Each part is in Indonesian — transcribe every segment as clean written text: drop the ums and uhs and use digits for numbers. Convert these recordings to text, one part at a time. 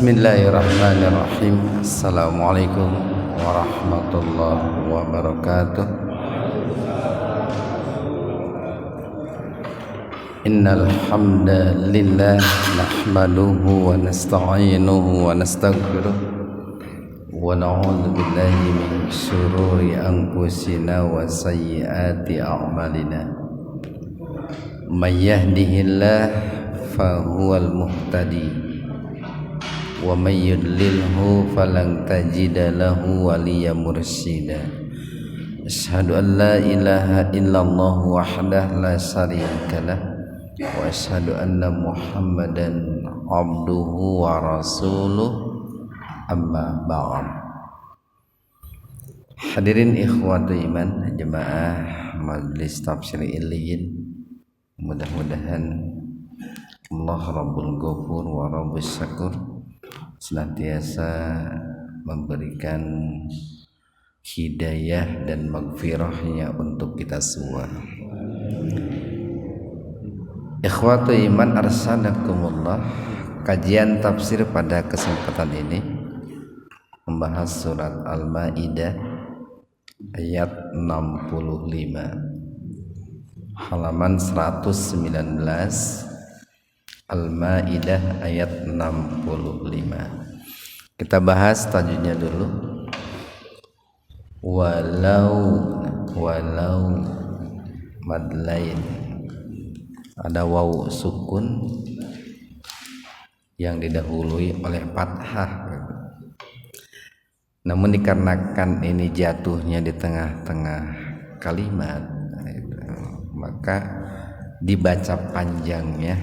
Bismillahirrahmanirrahim. Assalamualaikum warahmatullahi wabarakatuh. Innal hamdalillah nahmaduhu wa nasta'inuhu wa nastaghfiruh wa na'udzu billahi min shururi anfusina wa sayyiati a'malina. May yahdihillahu fahuwal muhtadi wa may yudlilhu falan tajida lahu waliyyan mursyida. Asyhadu an la ilaha illallah wahdahu la syarikalah wa asyhadu anna Muhammadan abduhu wa rasuluh, amma ba'd. Hadirin ikhwatu iman jemaah Majelis Tafsir Iliyin, mudah-mudahan Allah Rabbul Ghafur wa Rabbus Syakur senantiasa memberikan hidayah dan maghfirahnya untuk kita semua. Ikhwatu iman arsalakumullah, kajian tafsir pada kesempatan ini membahas surat Al-Maidah ayat 65 halaman 119. Al-Maidah ayat 65. Kita bahas tajwidnya dulu. Walau mad lain, ada waw sukun yang didahului oleh fathah. Namun dikarenakan ini jatuhnya di tengah-tengah kalimat, maka dibaca panjangnya,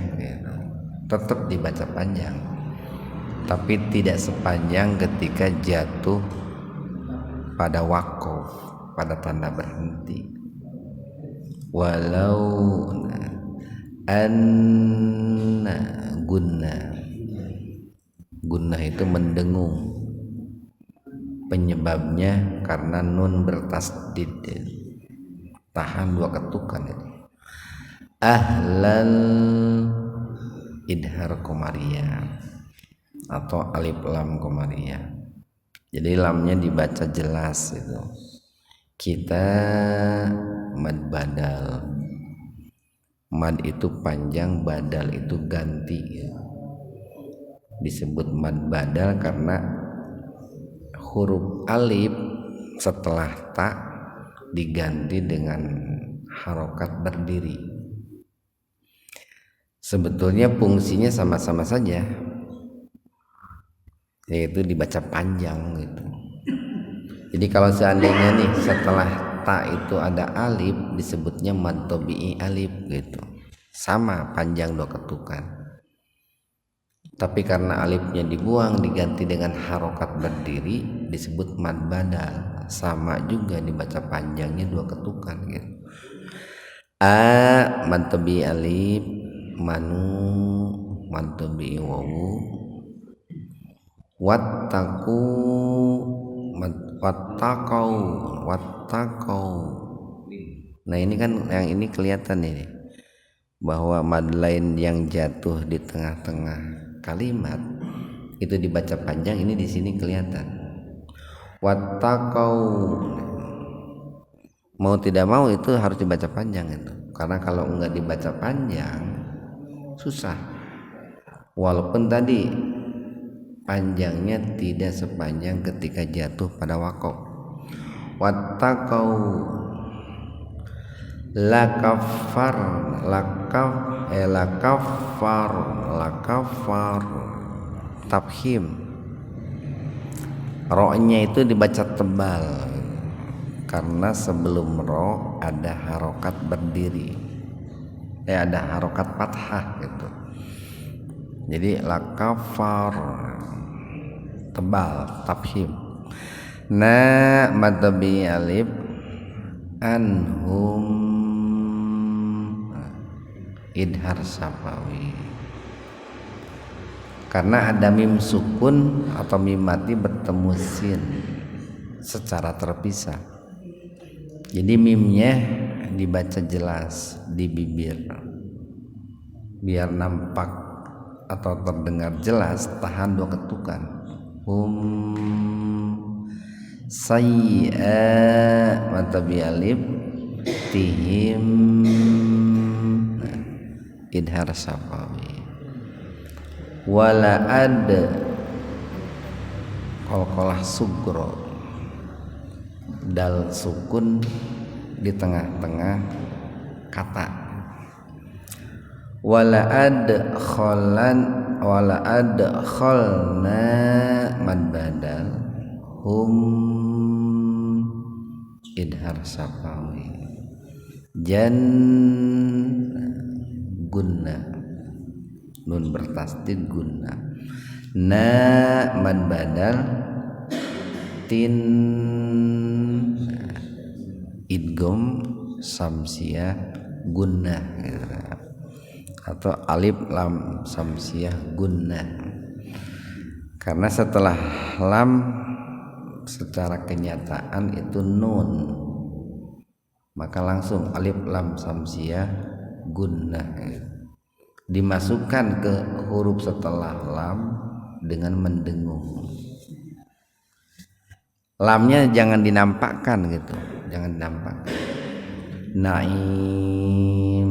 tetap dibaca panjang, tapi tidak sepanjang ketika jatuh pada waqaf, pada tanda berhenti. Walau anna gunnah itu mendengung, penyebabnya karena nun bertasdid, tahan dua ketukan itu. Ahlal idhar komariah atau alif lam komariah, jadi lamnya dibaca jelas itu. Kita mad badal, mad itu panjang, badal itu ganti. Disebut mad badal karena huruf alif setelah ta diganti dengan harokat berdiri. Sebetulnya fungsinya sama-sama saja, yaitu dibaca panjang gitu. Jadi kalau seandainya nih setelah ta itu ada alif, disebutnya mad tabi'i alif gitu, sama panjang dua ketukan. Tapi karena alifnya dibuang diganti dengan harokat berdiri, disebut mad badal, sama juga dibaca panjangnya dua ketukan gitu. A mad tabi'i alif, manu mad tabi'i wawu, wattaqu wattaqau. Nah ini kan yang ini kelihatan ini bahwa mad lain yang jatuh di tengah-tengah kalimat itu dibaca panjang. Ini di sini kelihatan wattaqau, mau tidak mau itu harus dibaca panjang itu, karena kalau enggak dibaca panjang susah. Walaupun tadi panjangnya tidak sepanjang ketika jatuh pada waqaf. Wattaqau lakafar tafhim, ro-nya itu dibaca tebal karena sebelum ro ada harokat berdiri, ada harokat fathah gitu. Jadi lakafar tebal, tafhim. Na mad tabi'i alif, anhum idhar syafawi, karena ada mim sukun atau mim mati bertemu sin secara terpisah. Jadi mimnya dibaca jelas di bibir biar nampak atau terdengar jelas, tahan 2 ketukan. Sayyi'a mata bi alif tihim idhar safawi. Wala ad qalqalah sugro, dal sukun di tengah-tengah kata. Wala adkhalna mad badal idhar safawi. Gunna nun bertasdid gunna. Na mad badal tin idgham samsiyah gunnah atau alif lam samsiyah gunnah. Karena setelah lam secara kenyataan itu nun, maka langsung alif lam samsiyah gunnah dimasukkan ke huruf setelah lam dengan mendengung. Lamnya jangan dinampakkan gitu, jangan dinampakkan. Naim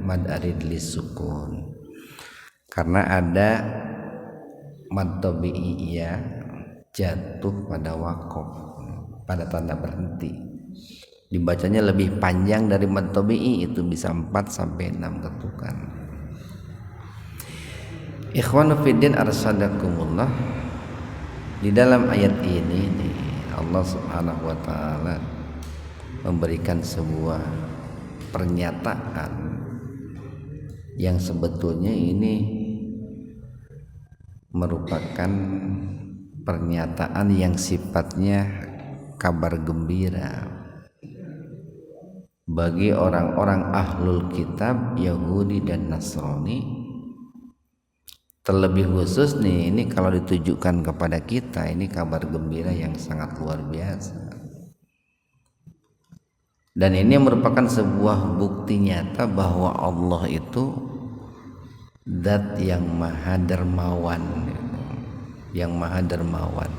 mad arid lisukun, karena ada mad tabi'iyah jatuh pada waqaf, pada tanda berhenti. Dibacanya lebih panjang dari mad tabi'i, itu bisa 4 sampai 6 ketukan. Ikhwanu fiddin arsadakumullah. Di dalam ayat ini nih, Allah Subhanahu wa taala memberikan sebuah pernyataan yang sebetulnya ini merupakan pernyataan yang sifatnya kabar gembira bagi orang-orang ahlul kitab Yahudi dan Nasrani. Terlebih khusus nih, ini kalau ditujukan kepada kita, ini kabar gembira yang sangat luar biasa. Dan ini merupakan sebuah bukti nyata bahwa Allah itu zat yang maha dermawan, yang maha dermawan.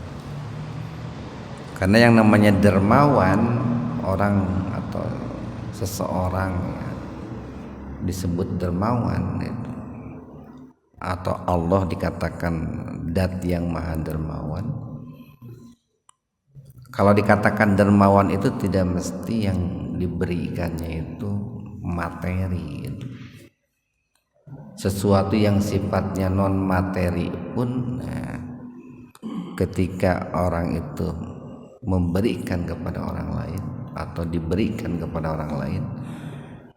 Karena yang namanya dermawan, orang atau seseorang disebut dermawan gitu. Atau Allah dikatakan zat yang maha dermawan. Kalau dikatakan dermawan itu tidak mesti yang diberikannya itu materi gitu. Sesuatu yang sifatnya non materi pun ketika orang itu memberikan kepada orang lain atau diberikan kepada orang lain,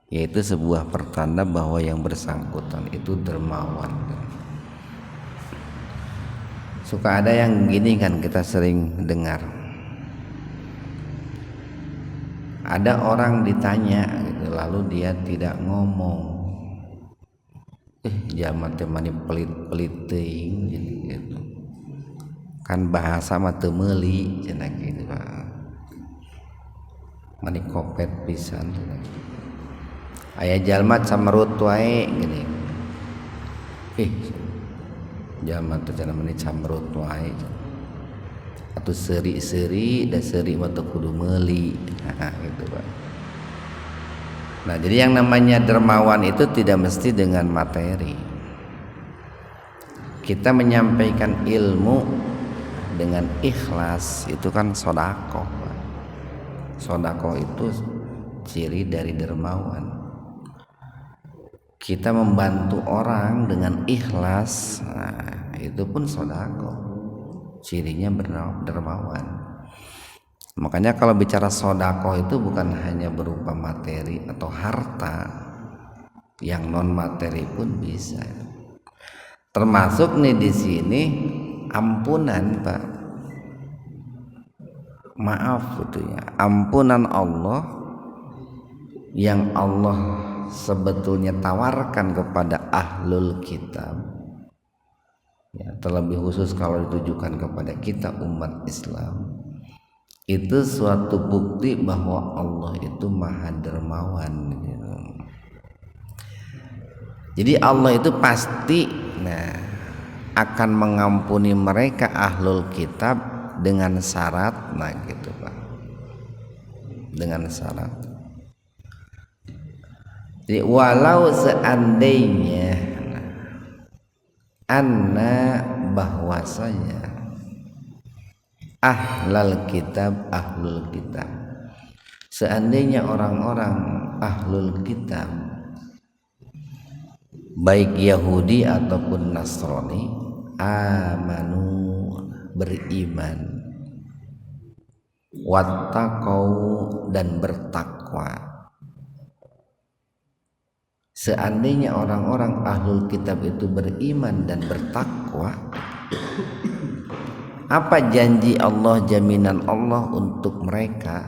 yaitu sebuah pertanda bahwa yang bersangkutan itu dermawan. Suka ada yang gini kan, kita sering dengar, ada orang ditanya gitu, lalu dia tidak ngomong, jaman teh mani pelit-pelit teuing gitu. Kan bahasa mah teu meuli cenah gitu. Mani kopet pisan. Aya jalma camrut wae gini. Jalma teh cenah mani camrut wae. Atuh seuri-seuri da seuri mah teu kudu meuli. Gitu, Pak. Nah, jadi yang namanya dermawan itu tidak mesti dengan materi. Kita menyampaikan ilmu dengan ikhlas itu kan sedekah. Sedekah itu ciri dari dermawan. Kita membantu orang dengan ikhlas, nah, itu pun sedekah, cirinya dermawan. Makanya kalau bicara sedekah itu bukan hanya berupa materi atau harta, yang non materi pun bisa. Termasuk nih di sini ampunan, Pak. Maaf gitu ya, ampunan Allah yang Allah sebetulnya tawarkan kepada ahlul kitab, ya, terlebih khusus kalau ditujukan kepada kita umat Islam, itu suatu bukti bahwa Allah itu maha dermawan gitu. Jadi Allah itu pasti Nah, akan mengampuni mereka ahlul kitab dengan syarat, nah gitu Pak, dengan syarat. Jadi walau seandainya anna bahwasanya ahlul kitab, seandainya orang-orang ahlul kitab baik Yahudi ataupun Nasrani amanu beriman, wattaqau dan bertakwa. Seandainya orang-orang ahlul kitab itu beriman dan bertakwa, apa janji Allah, jaminan Allah untuk mereka?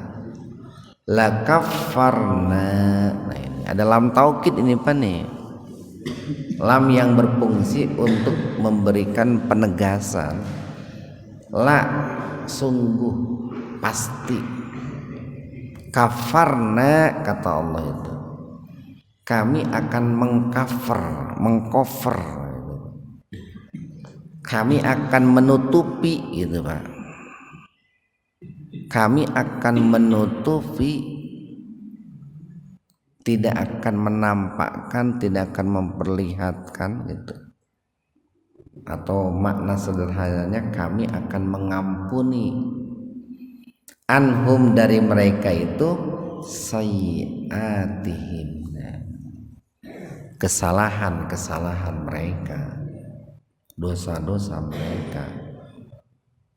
La kaffarna. Nah, ini ada lam taukid ini Pak nih. Lam yang berfungsi untuk memberikan penegasan. La sungguh pasti. Kafarna kata Allah itu, kami akan mengcover, kami akan menutupi gitu Pak. Kami akan menutupi, tidak akan menampakkan, tidak akan memperlihatkan gitu. Atau makna sederhananya, kami akan mengampuni anhum dari mereka itu sayyiatihim, kesalahan-kesalahan mereka, dosa-dosa mereka.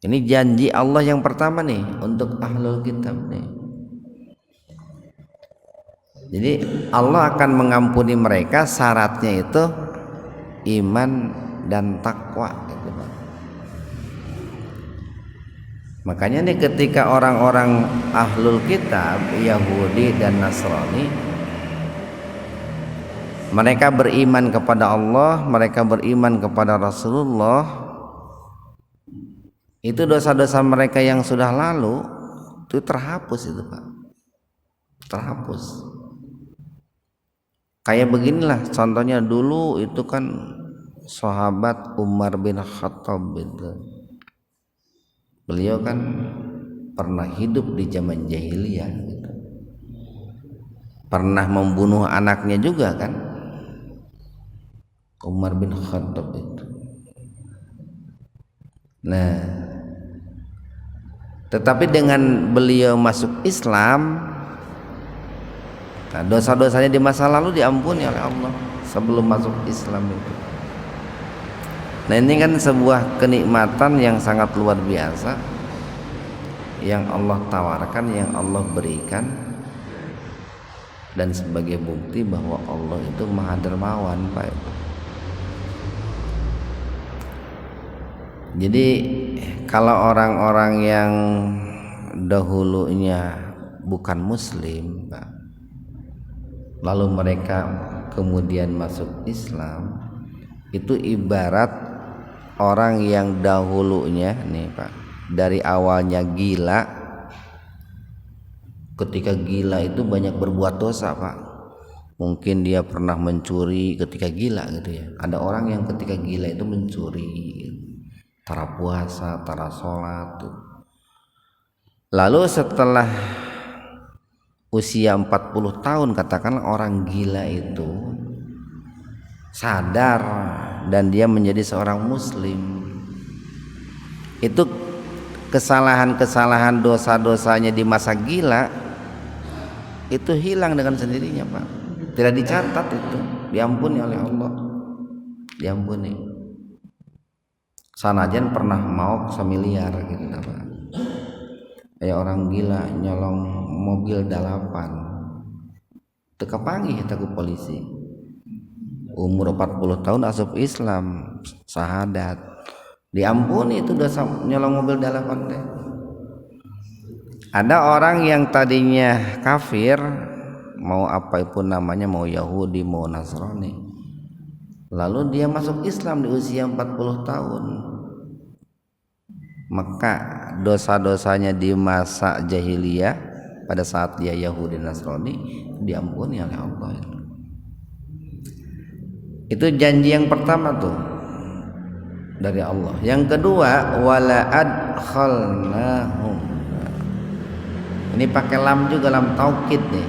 Ini janji Allah yang pertama nih untuk ahlul kitab nih. Jadi Allah akan mengampuni mereka, syaratnya itu iman dan takwa gitu. Makanya nih ketika orang-orang ahlul kitab Yahudi dan Nasrani, mereka beriman kepada Allah, mereka beriman kepada Rasulullah, itu dosa-dosa mereka yang sudah lalu itu terhapus itu Pak, terhapus. Kayak beginilah contohnya, dulu itu kan sahabat Umar bin Khattab itu, beliau kan pernah hidup di zaman jahiliyah gitu. Pernah membunuh anaknya juga kan, Umar bin Khattab itu. Nah, tetapi dengan beliau masuk Islam, nah, dosa-dosanya di masa lalu diampuni oleh Allah sebelum masuk Islam itu. Nah, ini kan sebuah kenikmatan yang sangat luar biasa yang Allah tawarkan, yang Allah berikan, dan sebagai bukti bahwa Allah itu Maha Dermawan Pak. Jadi kalau orang-orang yang dahulunya bukan muslim Pak, lalu mereka kemudian masuk Islam, itu ibarat orang yang dahulunya nih Pak, dari awalnya gila. Ketika gila itu banyak berbuat dosa Pak. Mungkin dia pernah mencuri ketika gila gitu ya. Ada orang yang ketika gila itu mencuri, tara puasa, tara sholat tuh. Lalu setelah usia 40 tahun katakanlah orang gila itu sadar dan dia menjadi seorang muslim, itu kesalahan-kesalahan, dosa-dosanya di masa gila itu hilang dengan sendirinya Pak. Tidak dicatat, itu diampuni oleh Allah, diampuni. Sanajan pernah mau semiliar gitu Pak. Kayak orang gila nyolong mobil dalapan, teka panggih kita ke polisi. Umur 40 tahun asup Islam, syahadat, diampuni itu dosa nyolong mobil dalapan teh. Ada orang yang tadinya kafir, mau apapun namanya, mau Yahudi mau Nasrani, lalu dia masuk Islam di usia 40 tahun, maka dosa-dosanya di masa jahiliyah pada saat dia Yahudi Nasrani diampuni oleh Allah. Itu janji yang pertama tuh, dari Allah. Yang kedua, wala adkhalnahum. Ini pakai lam juga, lam taukid nih.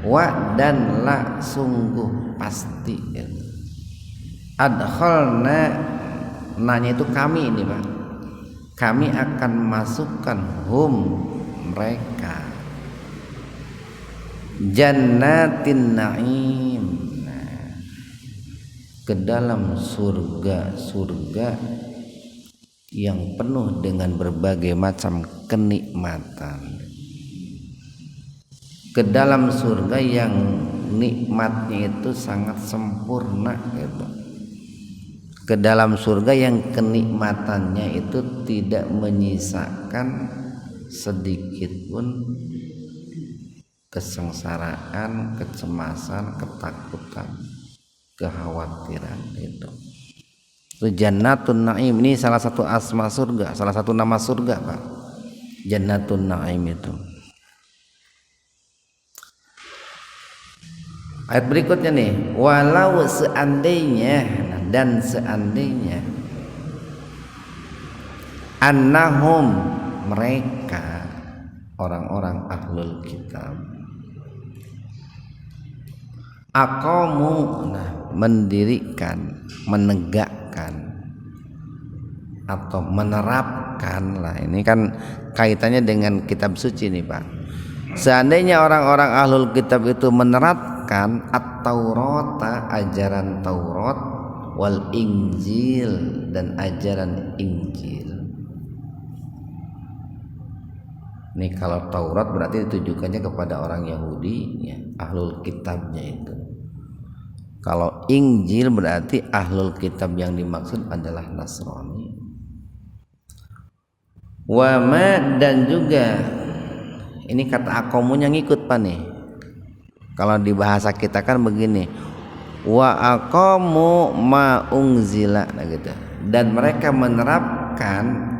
Wa dan la, sungguh pasti. Adkhalna, nanya itu kami ini Pak. Kami akan masukkan hum, mereka, jannatin na'im, ke dalam surga-surga yang penuh dengan berbagai macam kenikmatan, ke dalam surga yang nikmatnya itu sangat sempurna gitu. Ke dalam surga yang kenikmatannya itu tidak menyisakan sedikit pun kesengsaraan, kecemasan, ketakutan, kekhawatiran itu. Jannatun Naim ini salah satu asma surga, salah satu nama surga Pak. Jannatun Naim itu. Ayat berikutnya nih, walau seandainya dan seandainya annahum, mereka orang-orang ahlul kitab, aqamu, mendirikan, menegakkan atau menerapkan lah, ini kan kaitannya dengan kitab suci nih Pak. Seandainya orang-orang ahlul kitab itu menerapkan at-taurata, ajaran Taurat, wal Injil, dan ajaran Injil. Ini kalau Taurat berarti ditujukannya kepada orang Yahudi ya, ahlul kitabnya itu. Kalau Injil berarti ahlul kitab yang dimaksud adalah Nasrani. Wama, dan juga ini kata akomunya ngikut Pak nih. Kalau di bahasa kita kan begini, wa aqamu ma unzila, gitu. Dan mereka menerapkan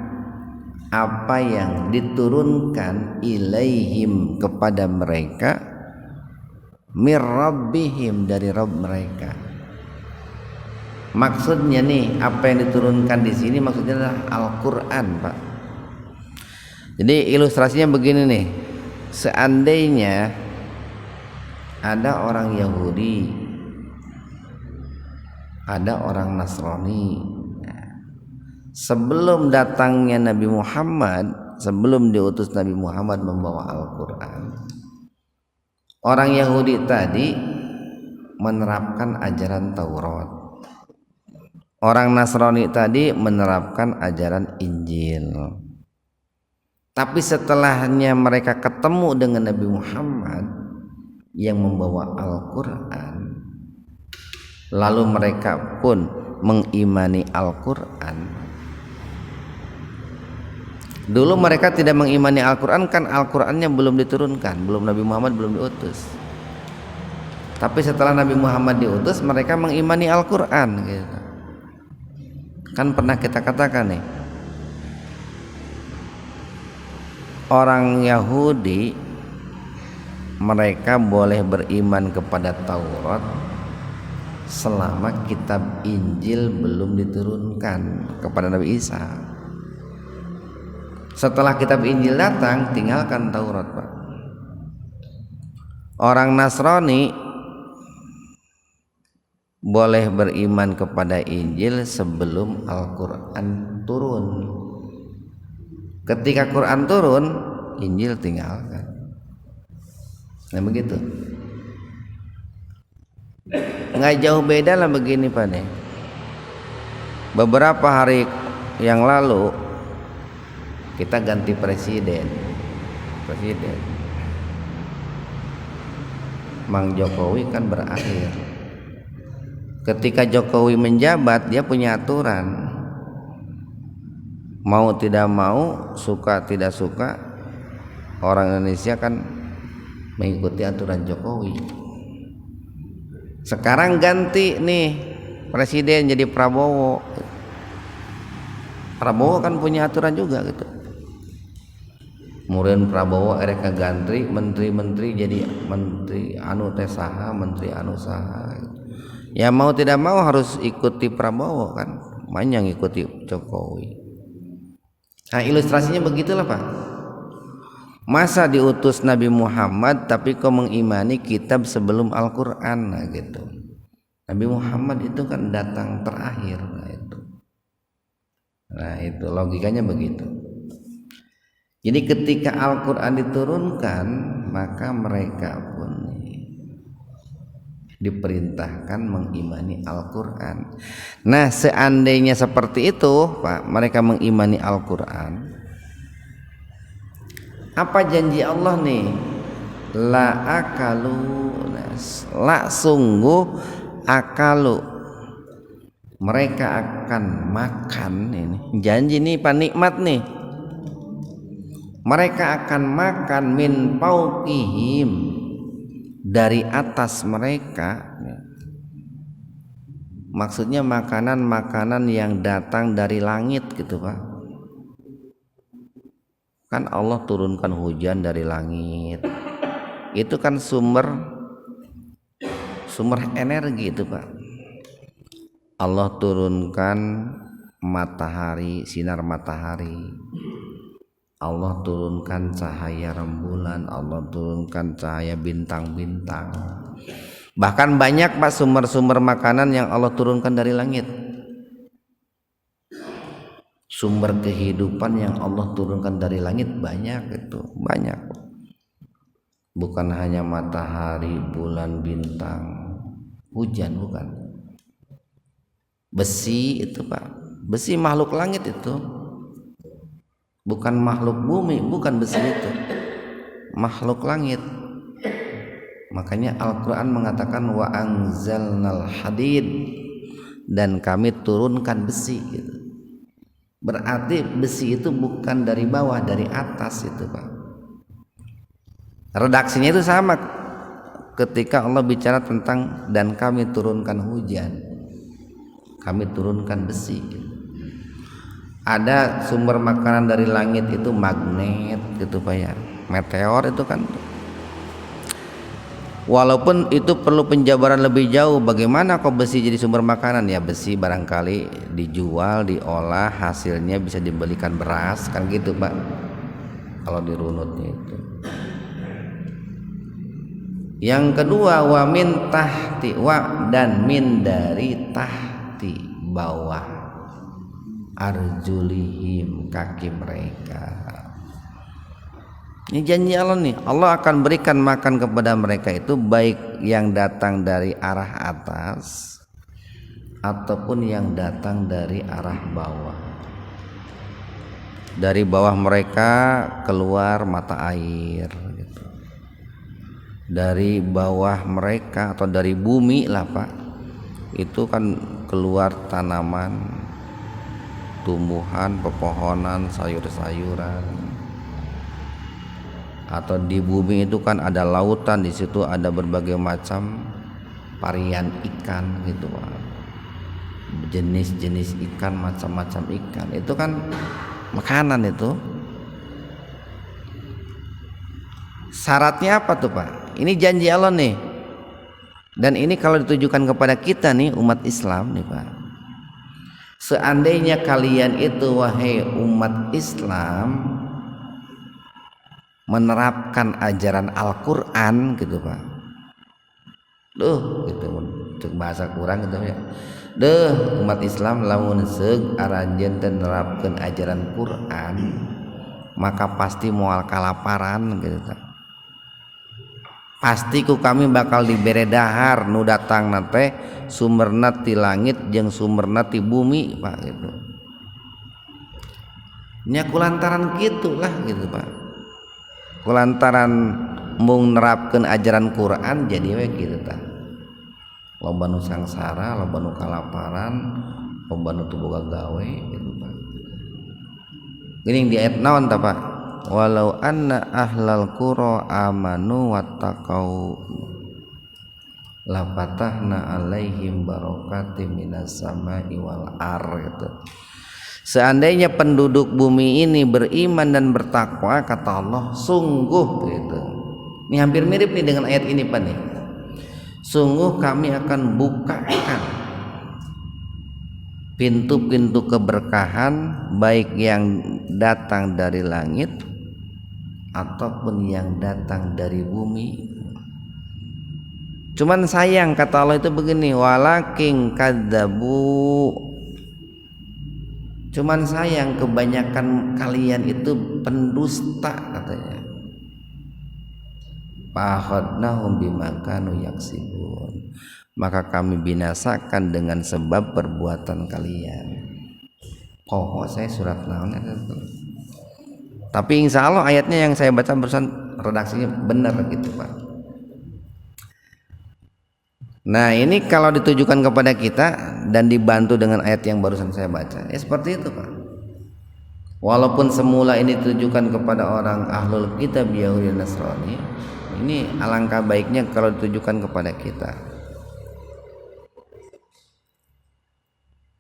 apa yang diturunkan ilaihim, kepada mereka, mir rabbihim, dari Rabb mereka. Maksudnya nih, apa yang diturunkan di sini maksudnya adalah Al-Qur'an Pak. Jadi ilustrasinya begini nih, seandainya ada orang Yahudi, ada orang Nasrani, sebelum datangnya Nabi Muhammad, sebelum diutus Nabi Muhammad membawa Al-Quran, orang Yahudi tadi menerapkan ajaran Taurat, orang Nasrani tadi menerapkan ajaran Injil. Tapi setelahnya mereka ketemu dengan Nabi Muhammad yang membawa Al-Quran, lalu mereka pun mengimani Al-Quran. Dulu mereka tidak mengimani Al-Quran, kan Al-Qurannya belum diturunkan, belum Nabi Muhammad belum diutus. Tapi setelah Nabi Muhammad diutus, mereka mengimani Al-Quran gitu. Kan pernah kita katakan nih, orang Yahudi mereka boleh beriman kepada Taurat selama kitab Injil belum diturunkan kepada Nabi Isa. Setelah kitab Injil datang, tinggalkan Taurat Pak. Orang Nasrani boleh beriman kepada Injil sebelum Al-Quran turun. Ketika Quran turun, Injil tinggalkan. Nah begitu. Nggak jauh beda lah begini Pak nih. Beberapa hari yang lalu kita ganti presiden. Mang Jokowi kan berakhir. Ketika Jokowi menjabat, dia punya aturan. Mau tidak mau, suka tidak suka, orang Indonesia kan mengikuti aturan Jokowi. Sekarang ganti nih presiden jadi Prabowo. Prabowo kan punya aturan juga gitu. Kemudian Prabowo ereka ganti menteri-menteri jadi menteri anu teh saha, menteri anu saha. Ya mau tidak mau harus ikuti Prabowo kan. banyak ngikuti Jokowi. Nah ilustrasinya begitulah Pak. Masa diutus Nabi Muhammad tapi kau mengimani kitab sebelum Al-Quran, nah gitu. Nabi Muhammad itu kan datang terakhir, nah itu logikanya begitu. Jadi ketika Al-Quran diturunkan, maka mereka pun diperintahkan mengimani Al-Quran. Nah seandainya seperti itu Pak, mereka mengimani Al-Quran, apa janji Allah nih? La akalu, la sungguh akalu, mereka akan makan. Ini janji nih Pak, nikmat nih. Mereka akan makan min fauqihim, dari atas mereka. Maksudnya makanan-makanan yang datang dari langit gitu Pak. Kan Allah turunkan hujan dari langit, itu kan sumber energi itu Pak. Allah turunkan matahari, sinar matahari, Allah turunkan cahaya rembulan, Allah turunkan cahaya bintang-bintang. Bahkan banyak Pak sumber-sumber makanan yang Allah turunkan dari langit. Sumber kehidupan yang Allah turunkan dari langit banyak, itu banyak. Bukan hanya matahari, bulan, bintang, hujan, bukan. Besi itu Pak, besi makhluk langit itu, bukan makhluk bumi, bukan besi itu, makhluk langit. Makanya Al-Quran mengatakan wa anzalnal hadid, dan kami turunkan besi gitu. Berarti besi itu bukan dari bawah, dari atas itu Pak. Redaksinya itu sama ketika Allah bicara tentang dan kami turunkan hujan, kami turunkan besi. Ada sumber makanan dari langit itu magnet gitu Pak ya, meteor itu kan. Walaupun itu perlu penjabaran lebih jauh, bagaimana kok besi jadi sumber makanan? Ya besi barangkali dijual, diolah, hasilnya bisa dibelikan beras, kan gitu Pak. Kalau dirunutnya itu. Yang kedua wa min tahti, wa dan min dari tahti, bawah, arjulihim, kaki mereka. Ini janji Allah nih, Allah akan berikan makan kepada mereka itu baik yang datang dari arah atas ataupun yang datang dari arah bawah. Dari bawah mereka keluar mata air gitu. Dari bawah mereka atau dari bumi lah Pak, itu kan keluar tanaman, tumbuhan, pepohonan, sayur-sayuran. Atau di bumi itu kan ada lautan, di situ ada berbagai macam varian ikan gitu Pak. Jenis-jenis ikan, macam-macam ikan. Itu kan makanan itu. Syaratnya apa tuh Pak? Ini janji Allah nih. Dan ini kalau ditujukan kepada kita nih umat Islam nih Pak. Seandainya kalian itu wahai umat Islam menerapkan ajaran Al-Quran gitu Pak, gitu cek bahasa kurang gitu ya, umat Islam lamun seug aranjeun teu nerapkeun ajaran Quran, maka pasti moal kalaparan gitu Pak. Pasti ku kami bakal dibere dahar nu datang nate sumberna ti langit jeung sumberna ti bumi Pak gitu. Nya kulantaran gitulah gitu Pak. Kulantaran mung nerapkeun ajaran Quran jadi we kitu tah. Loba nu sangsara, loba nu kalaparan, loba nu teu boga gawe gitu Pak. Geuning di ayat naon tah Pak? Walau anna ahlal qura amanu wattaqau la fatahna alaihim barakatim minas samai wal ar gitu. Seandainya penduduk bumi ini beriman dan bertakwa, kata Allah, sungguh gitu. Ini hampir mirip nih dengan ayat ini Pak nih. Sungguh kami akan bukakan pintu-pintu keberkahan baik yang datang dari langit ataupun yang datang dari bumi. Cuman sayang kata Allah itu begini, walakin kadzabu, cuman sayang kebanyakan kalian itu pendusta katanya. Fa'akhadnahum bima kanu yaksibun, maka kami binasakan dengan sebab perbuatan kalian. Pokok saya surat naon itu. Tapi insya Allah ayatnya yang saya baca barusan redaksinya benar gitu Pak. Nah ini kalau ditujukan kepada kita dan dibantu dengan ayat yang barusan saya baca, ya seperti itu Pak. Walaupun semula ini ditujukan kepada orang ahlul kitab Yahudi dan Nasrani, ini alangkah baiknya kalau ditujukan kepada kita.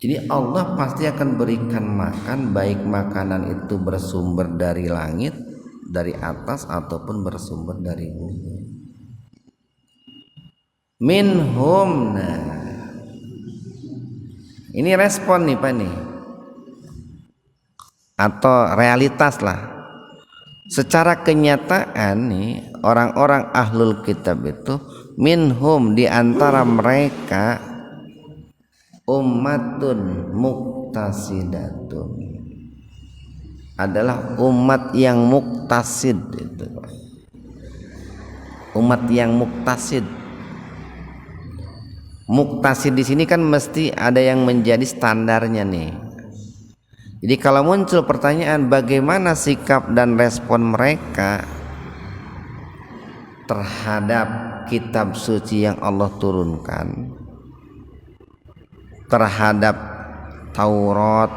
Jadi Allah pasti akan berikan makan, baik makanan itu bersumber dari langit, dari atas ataupun bersumber dari bumi. Minhum, nah ini respon nih Pak nih, atau realitas lah. Secara kenyataan nih orang-orang ahlul kitab itu minhum, di antara mereka ummatun muqtasidatun, adalah umat yang muktasid itu Pak. Umat yang muktasid. Muktasid di sini kan mesti ada yang menjadi standarnya nih. Jadi kalau muncul pertanyaan bagaimana sikap dan respon mereka terhadap kitab suci yang Allah turunkan, terhadap Taurat,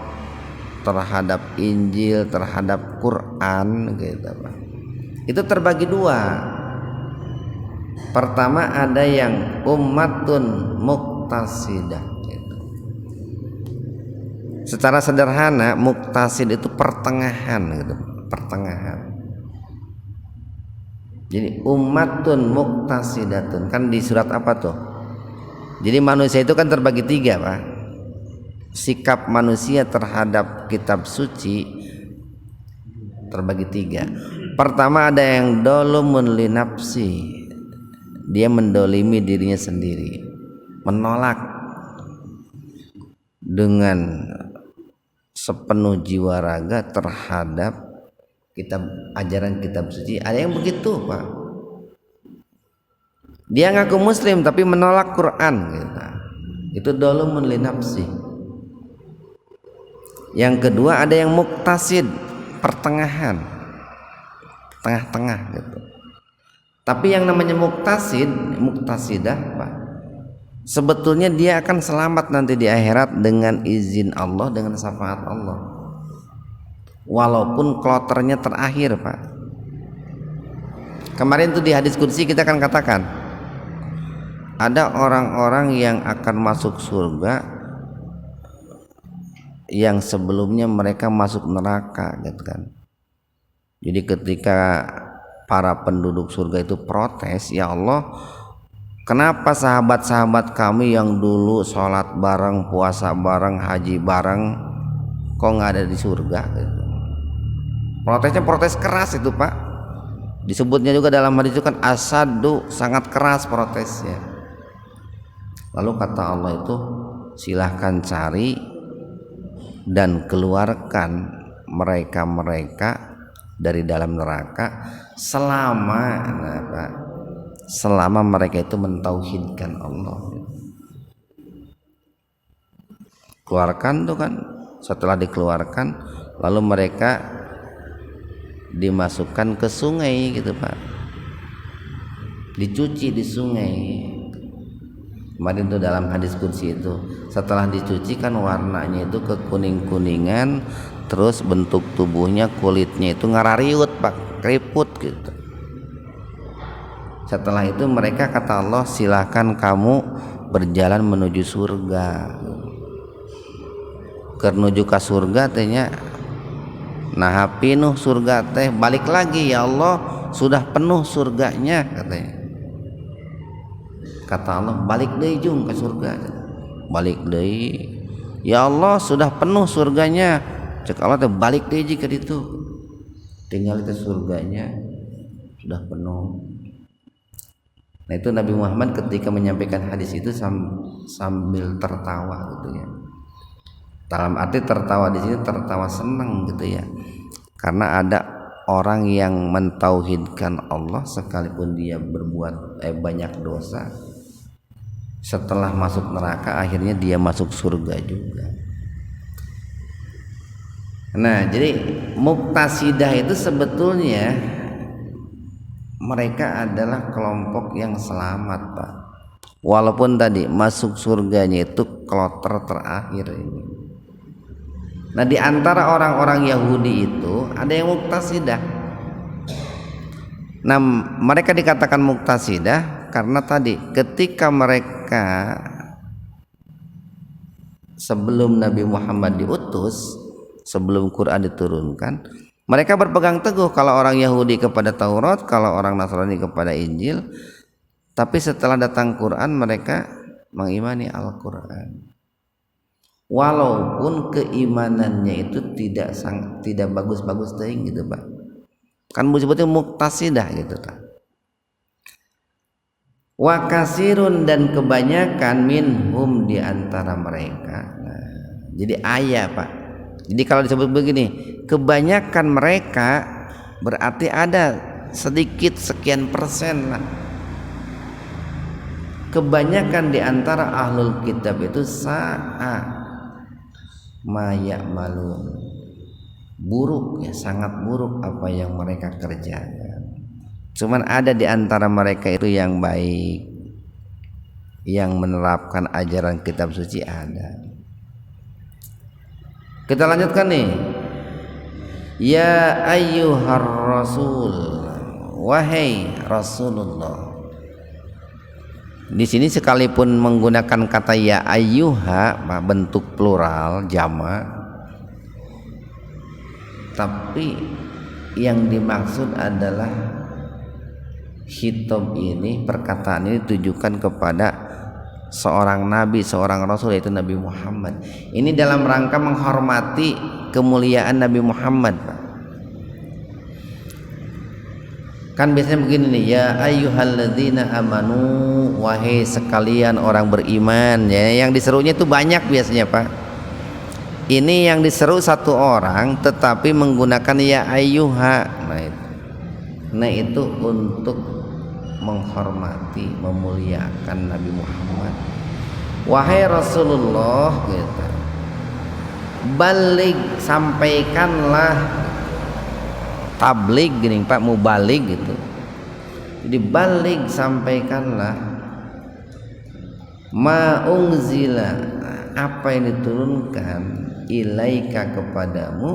terhadap Injil, terhadap Quran gitu Pak. Itu terbagi dua. Pertama ada yang ummatun muqtasidah gitu. Secara sederhana muqtasid itu pertengahan gitu, pertengahan. Jadi ummatun muqtasidatun kan di surat apa tuh? Jadi manusia itu kan terbagi tiga Pak. Sikap manusia terhadap kitab suci terbagi tiga. Pertama ada yang dolumun li nafsi, dia mendolimi dirinya sendiri, menolak dengan sepenuh jiwa raga terhadap ajaran kitab suci. Ada yang begitu Pak, dia ngaku muslim tapi menolak Quran gitu. Itu dolumun li nafsi. Yang kedua ada yang muktasid, pertengahan, tengah-tengah gitu. Tapi yang namanya muktasidah Pak, sebetulnya dia akan selamat nanti di akhirat dengan izin Allah, dengan syafaat Allah. Walaupun kloternya terakhir Pak. Kemarin tuh di hadis qudsi kita akan katakan ada orang-orang yang akan masuk surga yang sebelumnya mereka masuk neraka gitu kan. Jadi ketika para penduduk surga itu protes, ya Allah, kenapa sahabat-sahabat kami yang dulu sholat bareng, puasa bareng, haji bareng, kok nggak ada di surga gitu. Protesnya protes keras itu Pak. Disebutnya juga dalam hadis itu kan asadu, sangat keras protesnya. Lalu kata Allah itu silahkan cari dan keluarkan mereka-mereka dari dalam neraka selama mereka itu mentauhidkan Allah. Keluarkan tuh kan, setelah dikeluarkan lalu mereka dimasukkan ke sungai gitu Pak, dicuci di sungai. Kemarin tuh dalam hadis qudsi itu setelah dicuci kan warnanya itu kekuning-kuningan, terus bentuk tubuhnya, kulitnya itu ngarariut Pak, keriput gitu. Setelah itu mereka kata Allah silahkan kamu berjalan menuju surga. Kernuju ke surga tehnya nah pinuh surga teh, balik lagi ya Allah sudah penuh surganya katanya. Kata Allah balik deui jung ke surga, balik deui Ya Allah sudah penuh surganya, cek Allah teh balik deh jika itu tinggal itu surganya sudah penuh. Nah itu Nabi Muhammad ketika menyampaikan hadis itu sambil tertawa gitu ya. Dalam arti tertawa di sini tertawa senang gitu ya. Karena ada orang yang mentauhidkan Allah sekalipun dia berbuat banyak dosa, setelah masuk neraka akhirnya dia masuk surga juga. Nah, jadi muqtasidah itu sebetulnya mereka adalah kelompok yang selamat, Pak. Walaupun tadi masuk surganya itu kloter terakhir ini. Nah, di antara orang-orang Yahudi itu ada yang muqtasidah. Nah, mereka dikatakan muqtasidah karena tadi ketika mereka sebelum Nabi Muhammad diutus, sebelum Quran diturunkan, mereka berpegang teguh kalau orang Yahudi kepada Taurat, kalau orang Nasrani kepada Injil. Tapi setelah datang Quran mereka mengimani Al-Quran. Walaupun keimanannya itu tidak bagus-bagus teuing gitu, Pak. Kan disebutnya muqtasidah gitu, Pak. Wa kasirun dan kebanyakan minhum di antara mereka. Nah, jadi ayat, Pak. Jadi kalau disebut begini, kebanyakan mereka berarti ada sedikit sekian persen lah. Kebanyakan di antara ahlul kitab itu sa'a mayak malun, buruk ya, sangat buruk apa yang mereka kerjakan. Cuman ada di antara mereka itu yang baik, yang menerapkan ajaran kitab suci ada. Kita lanjutkan nih. Ya ayyuhar rasul, wahai Rasulullah. Di sini sekalipun menggunakan kata ya ayyuha bentuk plural jamak, tapi yang dimaksud adalah khitab ini, perkataan ini ditujukan kepada seorang nabi, seorang rasul, yaitu Nabi Muhammad. Ini dalam rangka menghormati kemuliaan Nabi Muhammad, Pak. Kan biasanya begini nih, ya ayyuhalladzina amanu, wahai sekalian orang beriman ya. Yang diserunya itu banyak biasanya, Pak. Ini yang diseru satu orang tetapi menggunakan ya ayyuha. Nah itu untuk menghormati, memuliakan Nabi Muhammad. Wahai Rasulullah gitu. Balik, sampaikanlah. Tablik gini Pak, mubalik gitu. Jadi balik, sampaikanlah ma unzila, apa yang diturunkan ilaika kepadamu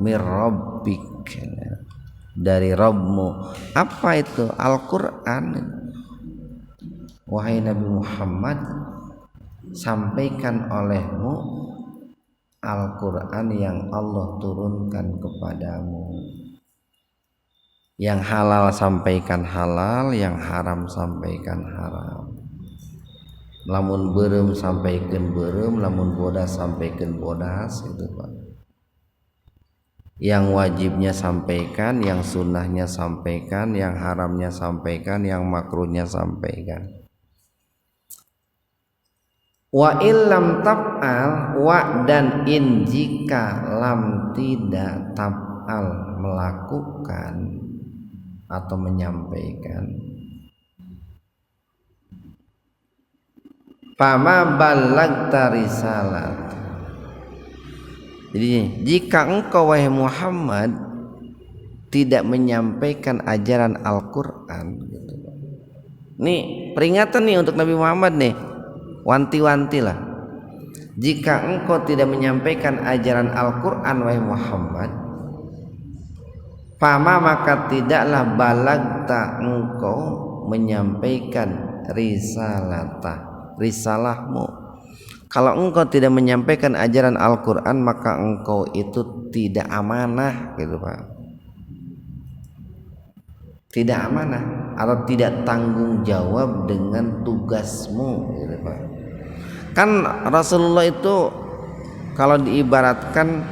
mir rabbik, dari Rabbmu. Apa itu? Al-Quran. Wahai Nabi Muhammad, sampaikan olehmu Al-Quran yang Allah turunkan kepadamu. Yang halal sampaikan halal, yang haram sampaikan haram. Lamun beureum sampaikan beureum, lamun bodas sampaikan bodas, itu Pak. Yang wajibnya sampaikan, yang sunnahnya sampaikan, yang haramnya sampaikan, yang makruhnya sampaikan. Wa illam tab'al, wa dan in jika lam tidak tab'al melakukan atau menyampaikan, fama ballagta risalat. Jadi jika engkau wahai Muhammad tidak menyampaikan ajaran Al-Quran gitu. Nih peringatan nih untuk Nabi Muhammad nih, wanti-wanti lah. Jika engkau tidak menyampaikan ajaran Al-Quran wahai Muhammad, fama maka tidaklah balagta engkau menyampaikan risalahmu. Kalau engkau tidak menyampaikan ajaran Al-Quran maka engkau itu tidak amanah gitu Pak. Tidak amanah atau tidak tanggung jawab dengan tugasmu gitu Pak. Kan Rasulullah itu kalau diibaratkan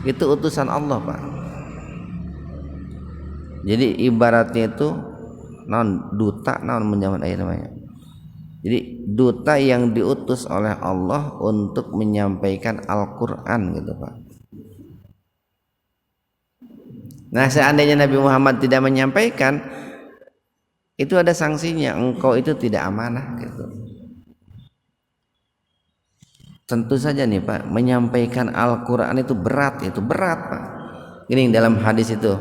itu utusan Allah, Pak. Jadi ibaratnya itu duta menjaman namanya. Jadi duta yang diutus oleh Allah untuk menyampaikan Al-Qur'an gitu, Pak. Nah, seandainya Nabi Muhammad tidak menyampaikan, itu ada sanksinya, engkau itu tidak amanah gitu. Tentu saja nih, Pak, menyampaikan Al-Qur'an itu berat Pak. Ini dalam hadis itu,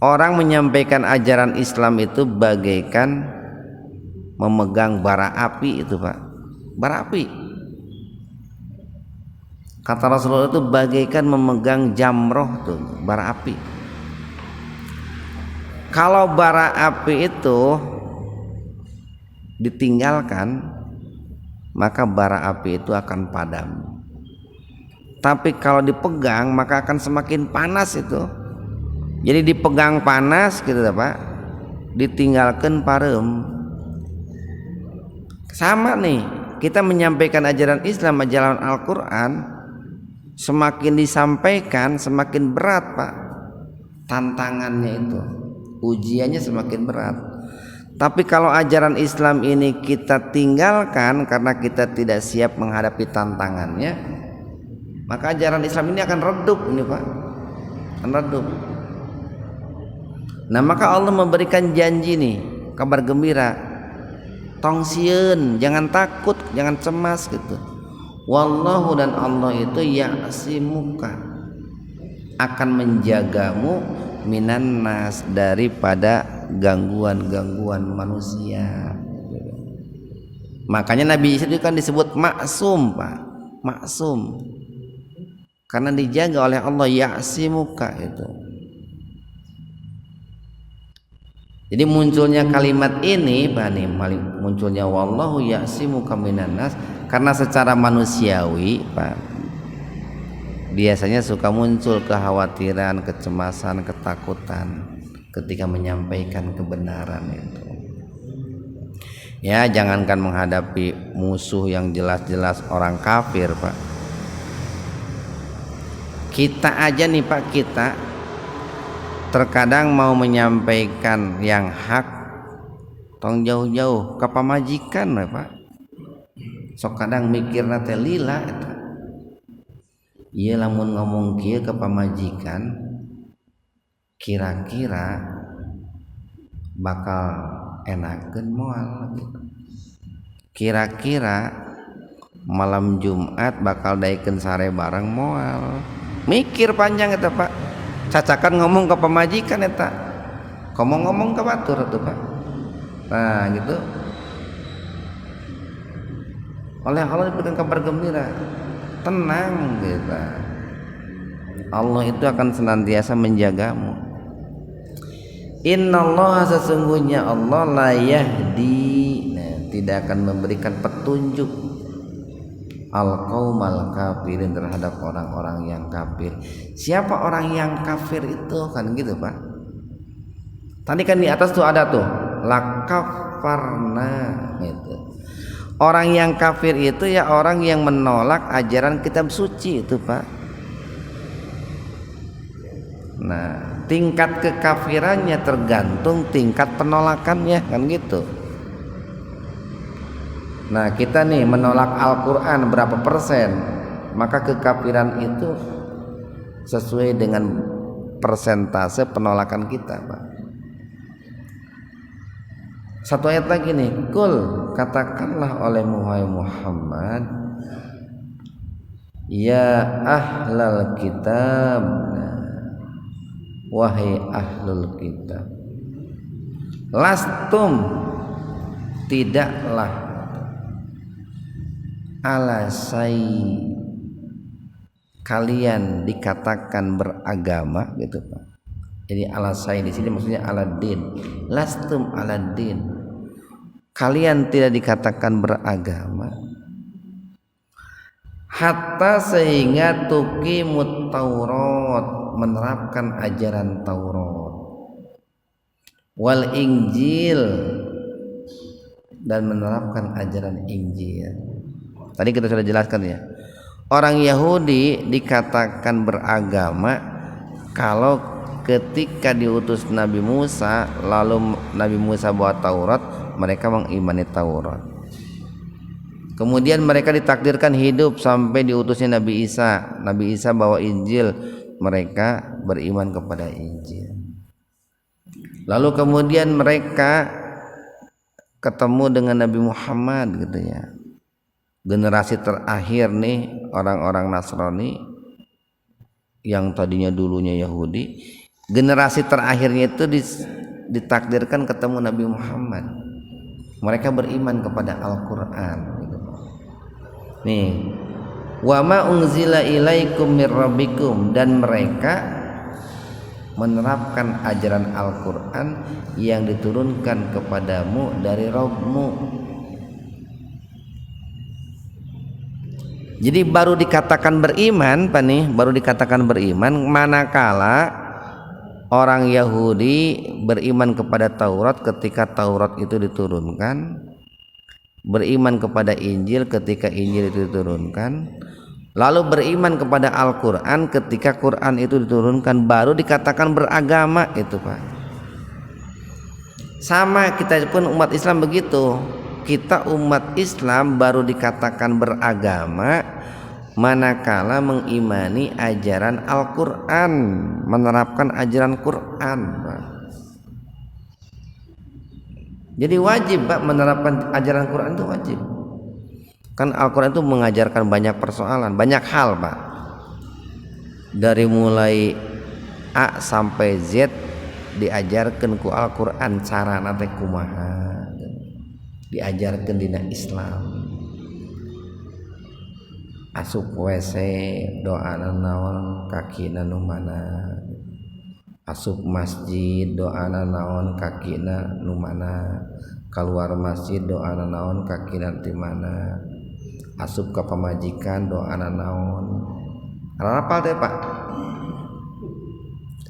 orang menyampaikan ajaran Islam itu bagaikan memegang bara api itu, Pak. Bara api. Kata Rasulullah itu bagaikan memegang jamroh tuh, bara api. Kalau bara api itu ditinggalkan, maka bara api itu akan padam. Tapi kalau dipegang, maka akan semakin panas itu. Jadi dipegang panas gitu, Pak. Ditinggalkan parem. Sama nih, kita menyampaikan ajaran Islam, ajaran Al-Qur'an, semakin disampaikan semakin berat, Pak. Tantangannya itu, ujiannya semakin berat. Tapi kalau ajaran Islam ini kita tinggalkan karena kita tidak siap menghadapi tantangannya, maka ajaran Islam ini akan redup ini, Pak. Akan redup. Nah, maka Allah memberikan janji nih, kabar gembira. Tong sieun, jangan takut, jangan cemas gitu. Wallahu, dan Allah itu ya'simuka, akan menjagamu minan nas, daripada gangguan-gangguan manusia. Makanya Nabi Isa itu kan disebut maksum, Pak. Maksum. Karena dijaga oleh Allah, ya'simuka itu. Jadi munculnya kalimat ini, Pak, nih, munculnya wallahu ya'simuka minan nas, karena secara manusiawi, Pak, biasanya suka muncul kekhawatiran, kecemasan, ketakutan ketika menyampaikan kebenaran itu. Ya, jangankan menghadapi musuh yang jelas-jelas orang kafir, Pak. Kita aja nih, Pak, kita terkadang mau menyampaikan yang hak, tong jauh-jauh ke pamajikan, Pak. Sok kadang mikir nate lila eta. Ieu lamun ngomong kieu ke pamajikan, kira-kira bakal enakeun moal gitu. Kira-kira malam Jumat bakal daekeun sare bareng moal. Mikir panjang eta, Pak. Cacakan ngomong ke pemajikan eta, ngomong ke batur tuh, Pak. Nah gitu, oleh Allah diberikan kabar gembira, tenang gitu. Allah itu akan senantiasa menjagamu. Innallaha, sesungguhnya Allah, la yahdi, tidak akan memberikan petunjuk al-qaumal kafirin, terhadap orang-orang yang kafir. Siapa orang yang kafir itu? Kan gitu, Pak. Tadi kan di atas tuh ada tuh lakafarna gitu. Orang yang kafir itu ya orang yang menolak ajaran kitab suci itu, Pak. Nah, tingkat kekafirannya tergantung tingkat penolakannya, kan gitu. Nah, kita nih menolak Al-Qur'an berapa persen, maka kekafiran itu sesuai dengan persentase penolakan kita, Pak. Satu ayat lagi nih, kul, katakanlah oleh Muhammad, ya ahlal kitab, wahai ahlul kitab, lastum, tidaklah, alasai, kalian dikatakan beragama gitu, Pak. Jadi alasai di sini maksudnya aladin, lastum aladin, kalian tidak dikatakan beragama, hatta sehingga tuqimut Taurat, menerapkan ajaran Taurat, wal Injil, dan menerapkan ajaran Injil. Tadi kita sudah jelaskan ya, orang Yahudi dikatakan beragama kalau ketika diutus Nabi Musa, lalu Nabi Musa bawa Taurat, mereka mengimani Taurat. Kemudian mereka ditakdirkan hidup sampai diutusnya Nabi Isa. Nabi Isa bawa Injil, mereka beriman kepada Injil. Lalu kemudian mereka ketemu dengan Nabi Muhammad gitu ya. Generasi terakhir nih orang-orang Nasrani yang tadinya dulunya Yahudi, generasi terakhirnya itu ditakdirkan ketemu Nabi Muhammad. Mereka beriman kepada Al-Qur'an gitu. Nih, wa ma unzila ilaikum mir rabbikum, dan mereka menerapkan ajaran Al-Qur'an yang diturunkan kepadamu dari Rabbmu. Jadi baru dikatakan beriman, Pak nih, baru dikatakan beriman manakala orang Yahudi beriman kepada Taurat ketika Taurat itu diturunkan, beriman kepada Injil ketika Injil itu diturunkan, lalu beriman kepada Al-Qur'an ketika Qur'an itu diturunkan, baru dikatakan beragama itu, Pak. Sama kita pun umat Islam begitu. Kita umat Islam baru dikatakan beragama manakala mengimani ajaran Al-Qur'an, menerapkan ajaran Qur'an, Pak. Jadi wajib, Pak, menerapkan ajaran Qur'an itu wajib. Kan Al-Qur'an itu mengajarkan banyak persoalan, banyak hal, Pak. Dari mulai A sampai Z diajarkan ku Al-Qur'an carana teh kumaha. Diajarkan dina Islam. Asup WC doana naon kakina nu mana, asup masjid doana naon kakina nu mana, keluar masjid doana naon kakina di mana, asup ke pamajikan doana naon. Apal teh, Pak.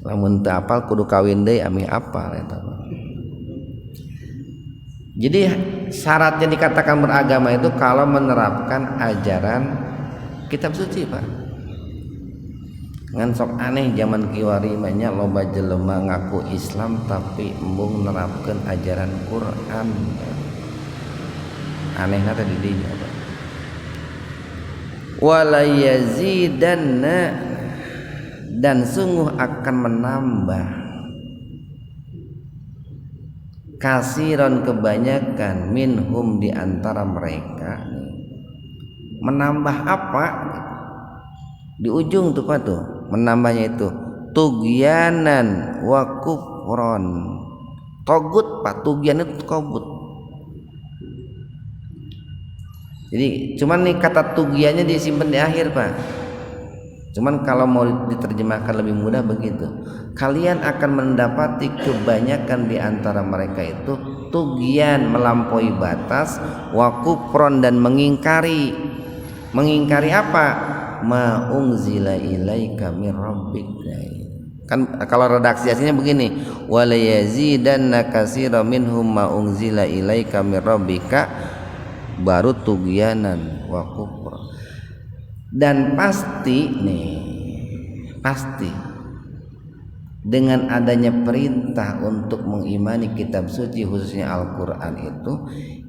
Lamun teu apal kudu kawin deui ami apal eta, Pak. Jadi syaratnya dikatakan beragama itu kalau menerapkan ajaran kitab suci, Pak. Ngan sok aneh zaman kiwari banyak loba jelema ngaku Islam tapi embung nerapkeun ajaran Quran. Anehna teh di dieu, Pak. Wala yazidanna, dan sungguh akan menambah kasiron kebanyakan minhum di antara mereka. Menambah apa? Di ujung tuh, Pak, tuh menambahnya itu tugyanan wa kufron. Togut, Pak, tugyan itu kobut. Jadi cuman nih kata tugyannya disimpan di akhir, Pak. Cuman kalau mau diterjemahkan lebih mudah begitu. Kalian akan mendapati kebanyakan di antara mereka itu tugyan, melampaui batas, wa kufron, dan mengingkari. Mengingkari apa? Ma unzila ilaika mir rabbik. Kan kalau redaksi aslinya begini, wala yazidanna katsiran minhum ma unzila ilaika mir rabbika, baru tugyanan wa kufra. Dan pasti nih, pasti dengan adanya perintah untuk mengimani kitab suci khususnya Al-Qur'an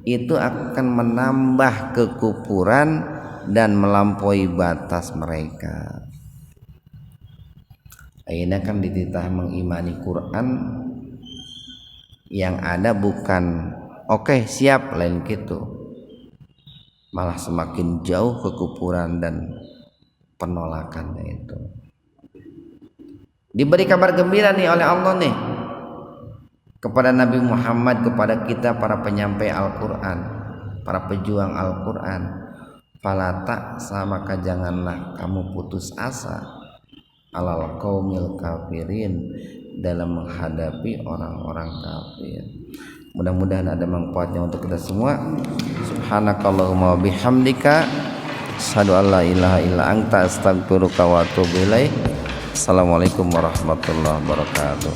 itu akan menambah kekufuran dan melampaui batas mereka. Akhirnya kan dititah mengimani Quran yang ada bukan oke, siap, lain gitu. Malah semakin jauh kekufuran dan penolakannya itu. Diberi kabar gembira nih oleh Allah nih kepada Nabi Muhammad, kepada kita para penyampai Al-Quran, para pejuang Al-Quran. Falata, maka janganlah kamu putus asa alal qaumil kafirin, dalam menghadapi orang-orang kafir. Mudah-mudahan ada manfaatnya untuk kita semua. Subhanakallahumma wa bihamdika asyhadu an la ilaha illa anta astaghfiruka wa atubu ilaik. Assalamualaikum warahmatullahi wabarakatuh.